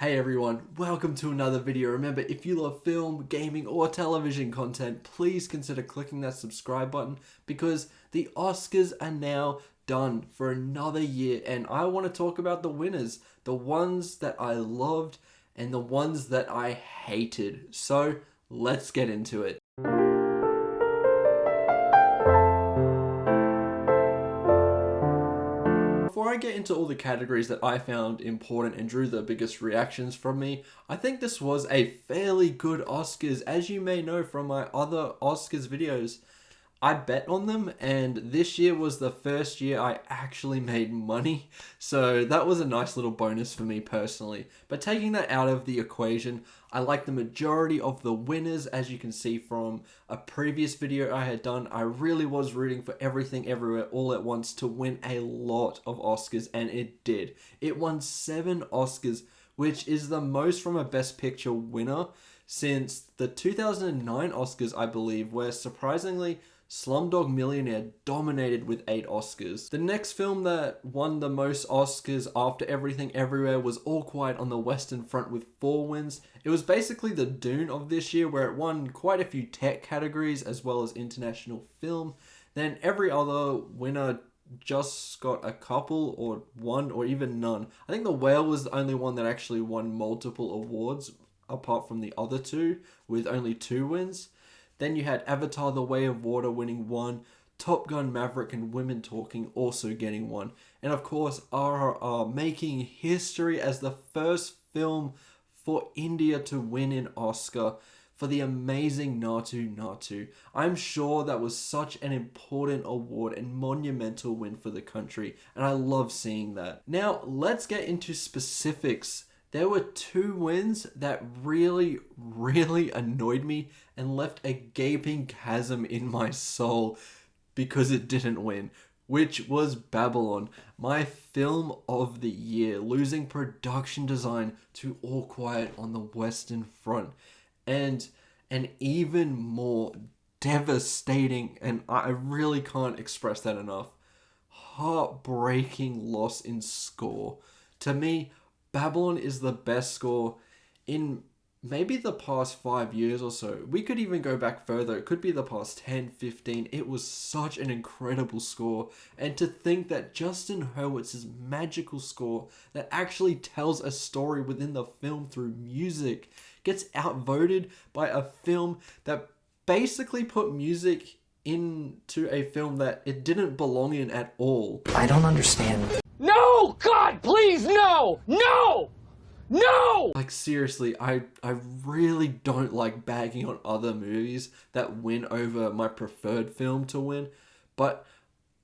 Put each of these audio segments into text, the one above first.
Hey everyone, welcome to another video. Remember, if you love film, gaming, or television content, please consider clicking that subscribe button because the Oscars are now done for another year and I want to talk about the winners, the ones that I loved and the ones that I hated. So let's get into it. Before I get into all the categories that I found important and drew the biggest reactions from me, I think this was a fairly good Oscars. As you may know from my other Oscars videos, I bet on them, and this year was the first year I actually made money, so that was a nice little bonus for me personally. But taking that out of the equation, I like the majority of the winners. As you can see from a previous video I had done, I really was rooting for Everything Everywhere All at Once to win a lot of Oscars, and it did. It won 7 Oscars, which is the most from a Best Picture winner since the 2009 Oscars, I believe, where surprisingly Slumdog Millionaire dominated with 8 Oscars. The next film that won the most Oscars after Everything Everywhere was All Quiet on the Western Front with 4 wins. It was basically the Dune of this year where it won quite a few tech categories as well as international film. Then every other winner just got a couple or one or even none. I think The Whale was the only one that actually won multiple awards apart from the other two with only 2 wins. Then you had Avatar: The Way of Water winning 1, Top Gun: Maverick and Women Talking also getting 1, and of course RRR making history as the first film for India to win an Oscar for the amazing Naatu Naatu. I'm sure that was such an important award and monumental win for the country, and I love seeing that. Now let's get into specifics. There were 2 wins that really annoyed me and left a gaping chasm in my soul because it didn't win, which was Babylon, my film of the year, losing production design to All Quiet on the Western Front. And an even more devastating, and I really can't express that enough, heartbreaking loss in score. To me, Babylon is the best score in maybe the past 5 years or so. We could even go back further. It could be the past 10, 15. It was such an incredible score. And to think that Justin Hurwitz's magical score that actually tells a story within the film through music gets outvoted by a film that basically put music into a film that it didn't belong in at all. I don't understand. No! God, please, no! No! No! Like seriously, I really don't like bagging on other movies that win over my preferred film to win, but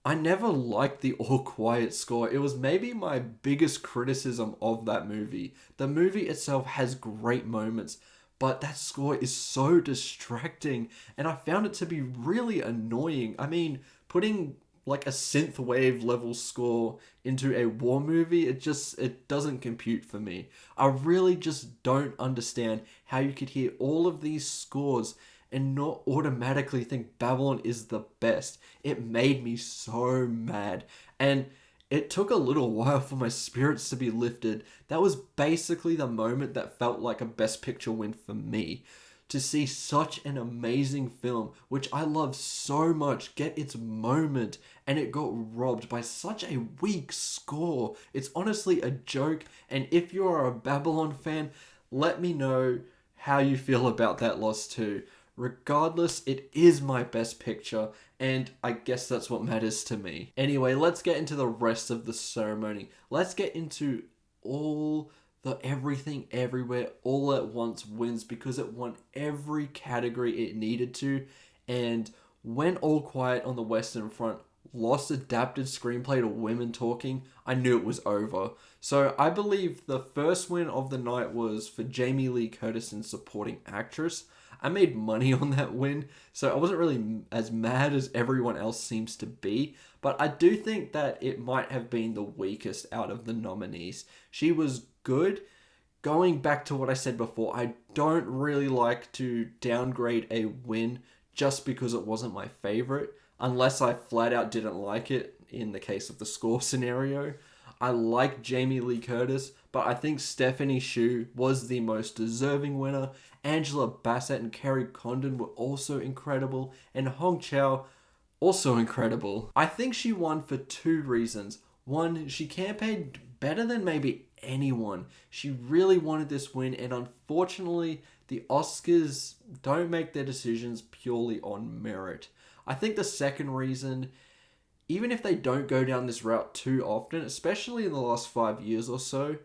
I never liked the All Quiet score. It was maybe my biggest criticism of that movie. The movie itself has great moments, but that score is so distracting, and I found it to be really annoying. I mean, putting like a synthwave level score into a war movie, it doesn't compute for me. I really just don't understand how you could hear all of these scores and not automatically think Babylon is the best. It made me so mad, and it took a little while for my spirits to be lifted. That was basically the moment that felt like a Best Picture win for me. To see such an amazing film, which I love so much, get its moment, and it got robbed by such a weak score. It's honestly a joke, and if you are a Babylon fan, let me know how you feel about that loss too. Regardless, it is my Best Picture, and I guess that's what matters to me. Anyway, let's get into the rest of the ceremony. Let's get into all the Everything Everywhere All at Once wins because it won every category it needed to, and when All Quiet on the Western Front lost adapted screenplay to Women Talking, I knew it was over. So I believe the first win of the night was for Jamie Lee Curtis in Supporting Actress. I made money on that win, so I wasn't really as mad as everyone else seems to be, but I do think that it might have been the weakest out of the nominees. She was good. Going back to what I said before, I don't really like to downgrade a win just because it wasn't my favorite, unless I flat out didn't like it in the case of the score scenario. I like Jamie Lee Curtis, but I think Stephanie Hsu was the most deserving winner. Angela Bassett and Kerry Condon were also incredible, and Hong Chow also incredible. I think she won for two reasons. One, she campaigned better than maybe anyone. She really wanted this win, and unfortunately, the Oscars don't make their decisions purely on merit. I think the second reason, even if they don't go down this route too often, especially in the last 5 years or so,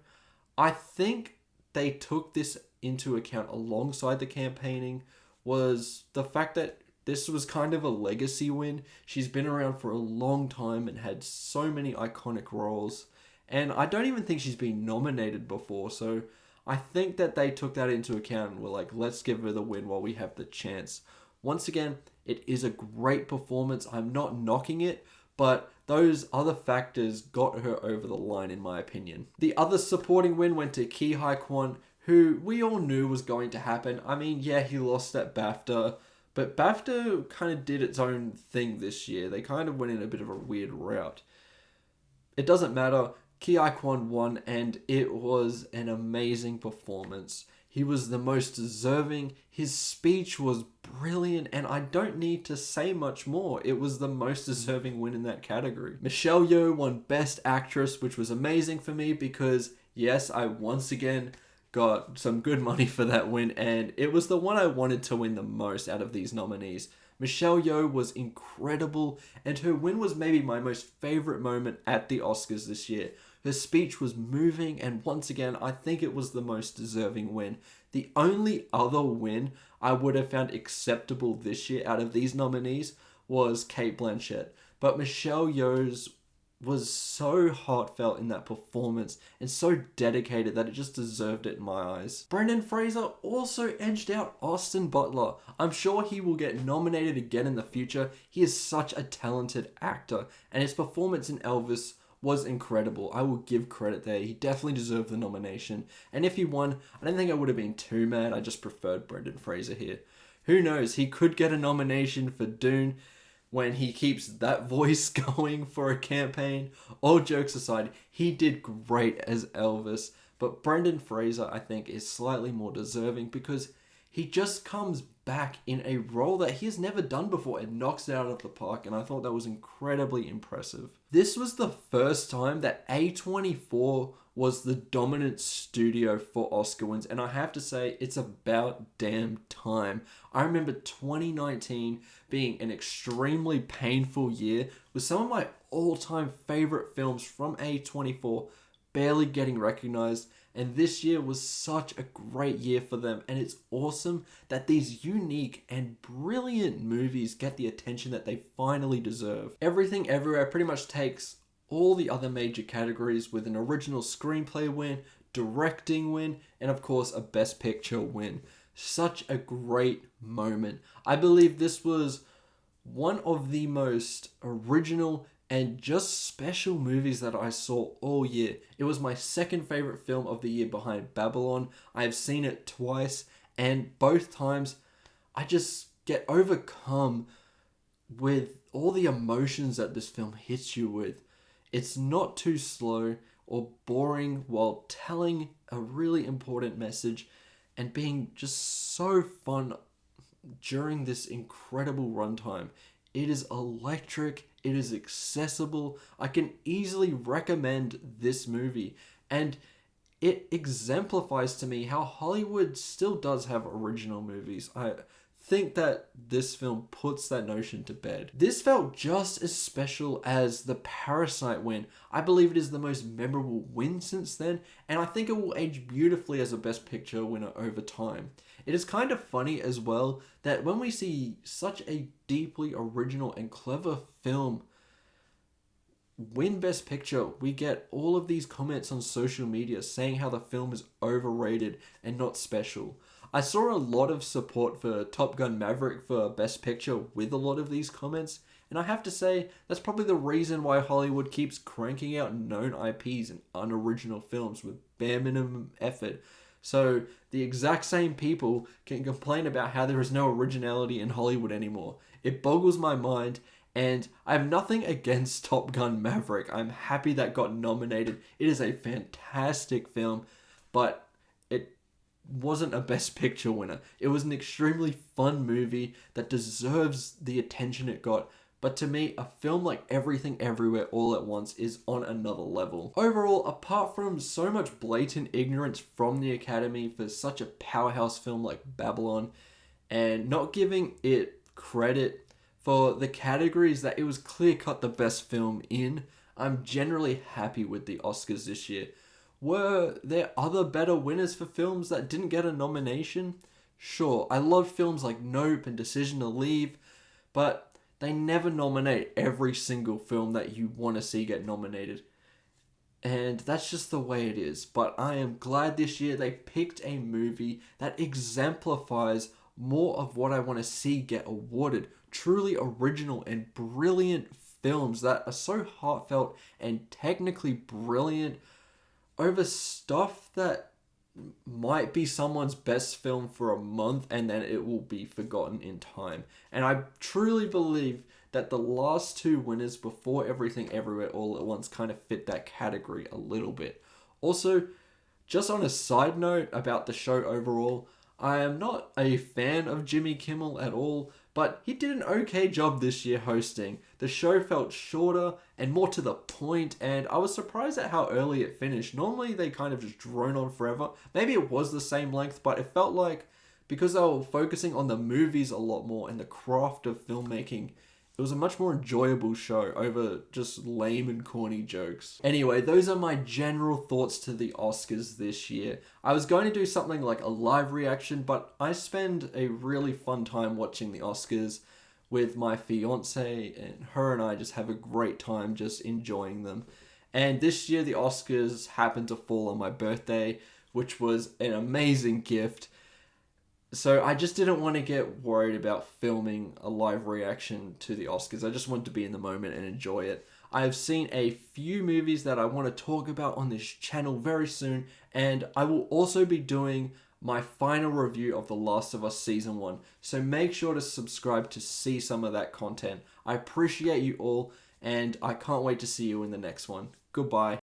I think they took this into account alongside the campaigning, was the fact that this was kind of a legacy win. She's been around for a long time and had so many iconic roles. And I don't even think she's been nominated before. So I think that they took that into account and were like, let's give her the win while we have the chance. Once again, it is a great performance. I'm not knocking it, but those other factors got her over the line in my opinion. The other supporting win went to Ki Hai Kwan, who we all knew was going to happen. I mean, yeah, he lost at BAFTA, but BAFTA kind of did its own thing this year. They kind of went in a bit of a weird route. It doesn't matter. Ki Hai Kwan won, and it was an amazing performance. He was the most deserving. His speech was brilliant, and I don't need to say much more. It was the most deserving win in that category. Michelle Yeoh won Best Actress, which was amazing for me because, yes, I once again got some good money for that win, and it was the one I wanted to win the most out of these nominees. Michelle Yeoh was incredible, and her win was maybe my most favorite moment at the Oscars this year. Her speech was moving, and once again, I think it was the most deserving win. The only other win I would have found acceptable this year out of these nominees was Cate Blanchett. But Michelle Yeoh's was so heartfelt in that performance and so dedicated that it just deserved it in my eyes. Brendan Fraser also edged out Austin Butler. I'm sure he will get nominated again in the future. He is such a talented actor, and his performance in Elvis was incredible. I will give credit there. He definitely deserved the nomination. And if he won, I don't think I would have been too mad. I just preferred Brendan Fraser here. Who knows? He could get a nomination for Dune when he keeps that voice going for a campaign. All jokes aside, he did great as Elvis. But Brendan Fraser, I think, is slightly more deserving because he just comes back in a role that he has never done before and knocks it out of the park, and I thought that was incredibly impressive. This was the first time that A24 was the dominant studio for Oscar wins, and I have to say, it's about damn time. I remember 2019 being an extremely painful year with some of my all-time favorite films from A24 barely getting recognized, and this year was such a great year for them, and it's awesome that these unique and brilliant movies get the attention that they finally deserve. Everything Everywhere pretty much takes all the other major categories with an original screenplay win, directing win, and of course a Best Picture win. Such a great moment. I believe this was one of the most original and just special movies that I saw all year. It was my second favorite film of the year behind Babylon. I have seen it twice, and both times I just get overcome with all the emotions that this film hits you with. It's not too slow or boring while telling a really important message and being just so fun during this incredible runtime. It is electric. It is accessible. I can easily recommend this movie. And it exemplifies to me how Hollywood still does have original movies. I think that this film puts that notion to bed. This felt just as special as the Parasite win. I believe it is the most memorable win since then, and I think it will age beautifully as a Best Picture winner over time. It is kind of funny as well that when we see such a deeply original and clever film win Best Picture, we get all of these comments on social media saying how the film is overrated and not special. I saw a lot of support for Top Gun Maverick for Best Picture with a lot of these comments, and I have to say, that's probably the reason why Hollywood keeps cranking out known IPs and unoriginal films with bare minimum effort. So the exact same people can complain about how there is no originality in Hollywood anymore. It boggles my mind, And I have nothing against Top Gun Maverick. I'm happy that got nominated. It is a fantastic film, but it wasn't a Best Picture winner. It was an extremely fun movie that deserves the attention it got. But to me, a film like Everything Everywhere All at Once is on another level. Overall, apart from so much blatant ignorance from the Academy for such a powerhouse film like Babylon, and not giving it credit for the categories that it was clear-cut the best film in, I'm generally happy with the Oscars this year. Were there other better winners for films that didn't get a nomination? Sure, I love films like Nope and Decision to Leave, but they never nominate every single film that you want to see get nominated. And that's just the way it is. But I am glad this year they picked a movie that exemplifies more of what I want to see get awarded. Truly original and brilliant films that are so heartfelt and technically brilliant over stuff that might be someone's best film for a month and then it will be forgotten in time. And I truly believe that the last two winners before Everything Everywhere All at Once kind of fit that category a little bit. Also, just on a side note about the show overall, I am not a fan of Jimmy Kimmel at all, but he did an okay job this year hosting. The show felt shorter and more to the point, and I was surprised at how early it finished. Normally they kind of just drone on forever. Maybe it was the same length, but it felt like because they were focusing on the movies a lot more and the craft of filmmaking, it was a much more enjoyable show over just lame and corny jokes. Anyway, those are my general thoughts to the Oscars this year. I was going to do something like a live reaction, but I spend a really fun time watching the Oscars with my fiance, and her and I just have a great time just enjoying them. And this year the Oscars happened to fall on my birthday, which was an amazing gift. So I just didn't want to get worried about filming a live reaction to the Oscars. I just wanted to be in the moment and enjoy it. I have seen a few movies that I want to talk about on this channel very soon, and I will also be doing my final review of The Last of Us Season 1. So make sure to subscribe to see some of that content. I appreciate you all, and I can't wait to see you in the next one. Goodbye.